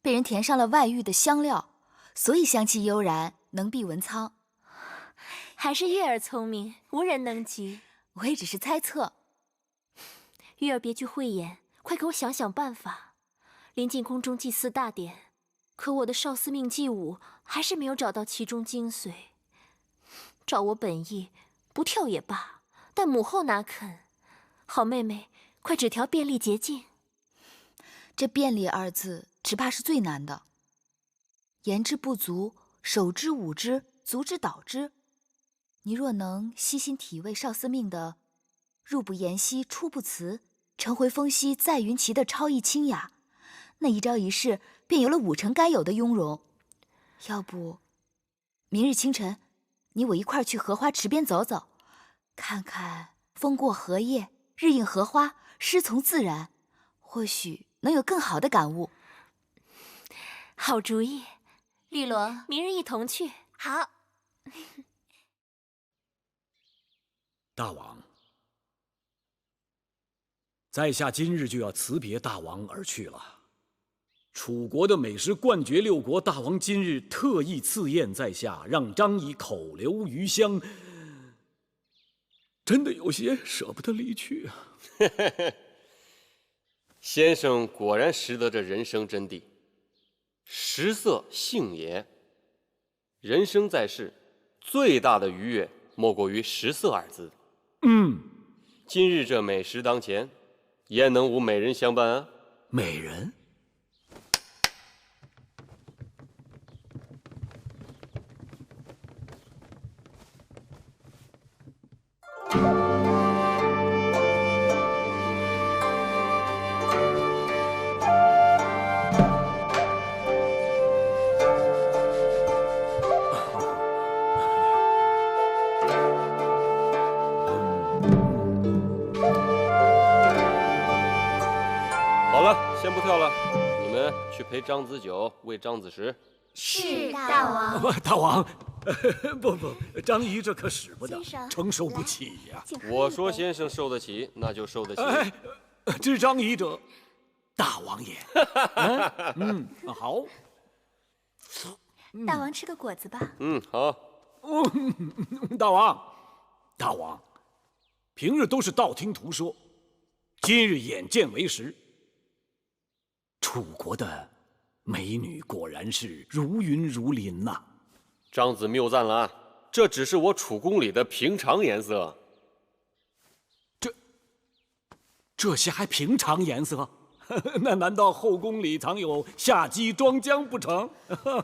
被人填上了外遇的香料，所以香气悠然，能避文操。还是月儿聰明，无人能及。我也只是猜測。月儿別具慧眼，快給我想想辦法。臨近宮中祭祀大典，可我的少司命祭舞還是沒有找到其中精髓。照我本意，不跳也罷，但母後哪肯？好妹妹，快指條便利捷徑。這便利二字，只怕是最難的。言之不足，手之舞之，足之蹈之。你若能悉心體味少司命的入不言兮，出不辭，承回風息，在雲齊的超逸清雅，那一招一式便有了武城該有的雍容。要不，明日清晨，你我一塊兒去荷花池邊走走，看看風過荷葉，日映荷花，詩從自然，或許能有更好的感悟。好主意，綠蘿，明日一同去。好。大王，在下今日就要辞別大王而去了。楚國的美食冠绝六國，大王今日特意赐宴在下，讓張儀口留餘香，真的有些捨不得離去啊。先生果然識得這人生真諦，食色性也。人生在世，最大的愉悅莫過於食色二字。今日這美食當前，焉能無美人相伴啊？美人？先不跳了，你們去陪張子九餵張子時。是大王。大王，不，張儀這可使不得，承受不起呀。我說先生受得起，那就受得起。知張儀者，大王也。好。大王吃個果子吧。好。大王，平日都是道聽途說，今日眼見為實。楚國的美女果然是如雲如林吶。張子謬讚了，這只是我楚宮裡的平常顏色。這些還平常顏色？那難道後宮裡藏有夏姬莊姜不成？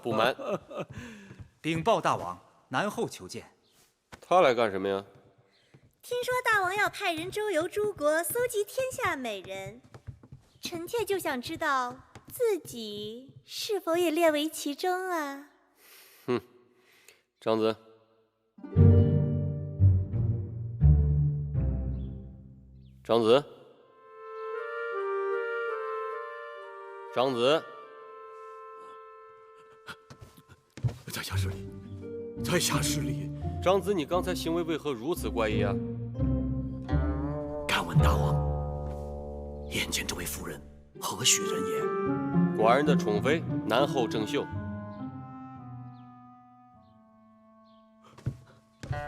不瞞，稟報大王，南後求見。他來幹什麼呀？聽說大王要派人周遊諸國，搜集天下美人。臣妾就想知道自己是否也列為其中啊？張子，張子，張子，在下失禮，在下失禮。張子，你剛才行為為何如此怪異啊？敢問大王，眼前這位夫人何許人也？寡人的寵妃南後正秀。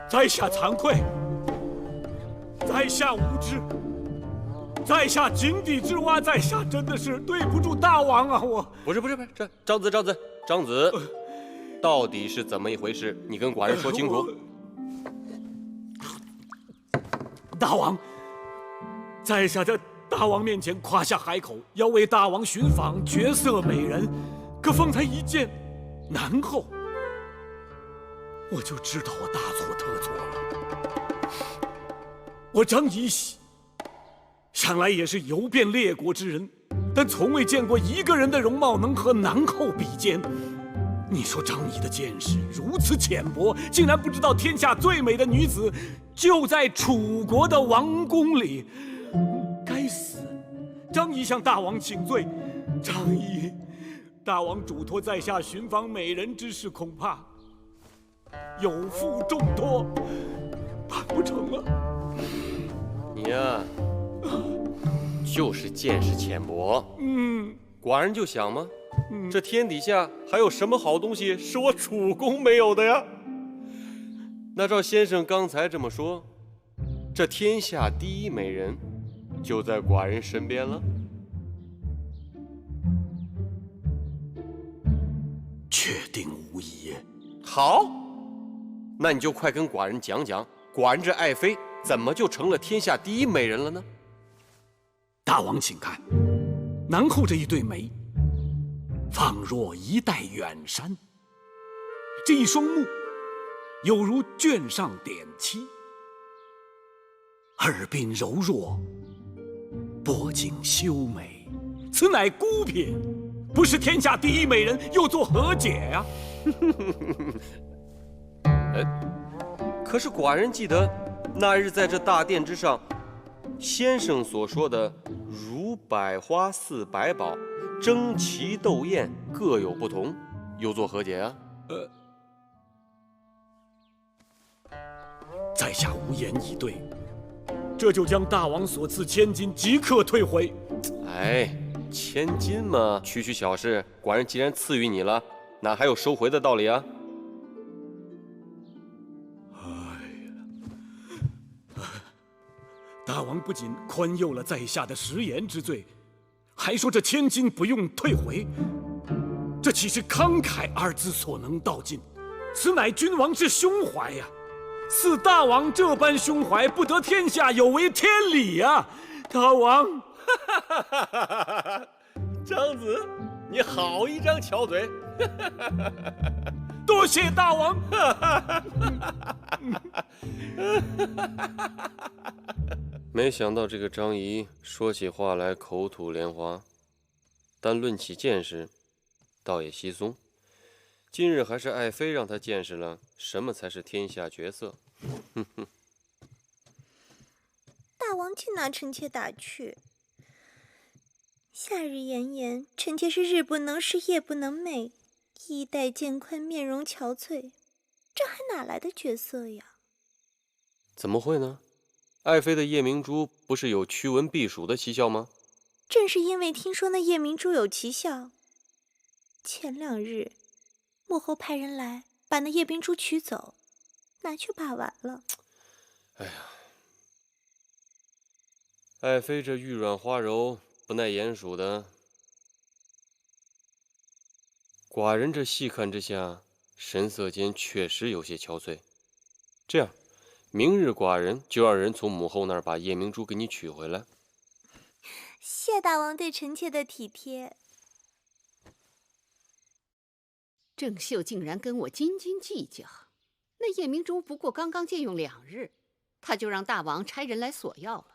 在下慚愧，在下无知，在下井底之蛙，在下真的是對不住大王啊！我不是，這張子，到底是怎麼一回事？你跟寡人說清楚。大王，在下在大王面前誇下海口，要為大王尋訪絕色美人，可方才一見南後，我就知道我大錯特錯了。我張儀喜向來也是遊遍列國之人，但從未見過一個人的容貌能和南後比肩。你說張儀的見識如此淺薄，竟然不知道天下最美的女子就在楚國的王宮裡。該死！張儀向大王請罪。張儀，大王囑托在下尋訪美人之事，恐怕有負重託，辦不成了。你呀，就是見識淺薄。寡人就想嘛，這天底下還有什麼好東西是我主公没有的呀？那照先生刚才這麼說，這天下第一美人就在寡人身邊了。確定無疑。好，那你就快跟寡人講講，寡人這愛妃怎麼就成了天下第一美人了呢？大王請看，南後這一對眉，仿若一帶遠山；這一雙目，有如卷上點漆；耳鬢柔弱，脖頸修眉，此乃孤品，不是天下第一美人，又作何解呀？可是寡人記得那日在這大殿之上，先生所說的如百花似百寶，爭奇鬥豔，各有不同，又作何解啊？在下無言以對，這就將大王所賜千金即刻退回。哎，千金嘛，区區小事，寡人既然賜予你了，哪還有收回的道理啊？大王不僅寬宥了在下的食言之罪，還說這千金不用退回，這豈是慷慨二字所能道盡？此乃君王之胸懷呀！似大王這般胸懷，不得天下有違天理呀！大王，張子，你好一張巧嘴！多謝大王。沒想到這個張儀說起話來口吐蓮花，但論起見識，倒也稀鬆。今日還是愛妃讓他見識了什麼才是天下絕色。大王竟拿臣妾打趣。夏日炎炎，臣妾是日不能食，夜不能寐，衣带渐寬，面容憔悴，這還哪來的絕色呀？怎麼會呢？愛妃的夜明珠不是有驅蚊避暑的奇效嗎？正是因為聽說那夜明珠有奇效，前2日幕後派人來把那夜明珠取走，拿去把玩了。哎呀，愛妃這玉軟花柔，不耐鼹鼠的。寡人這細看之下，神色間確實有些憔悴。這樣，明日寡人就讓人從母後那兒把夜明珠給你取回來。謝大王對臣妾的體貼。鄭袖竟然跟我斤斤計較，那夜明珠不過剛刚借用2日，他就讓大王差人來索要了。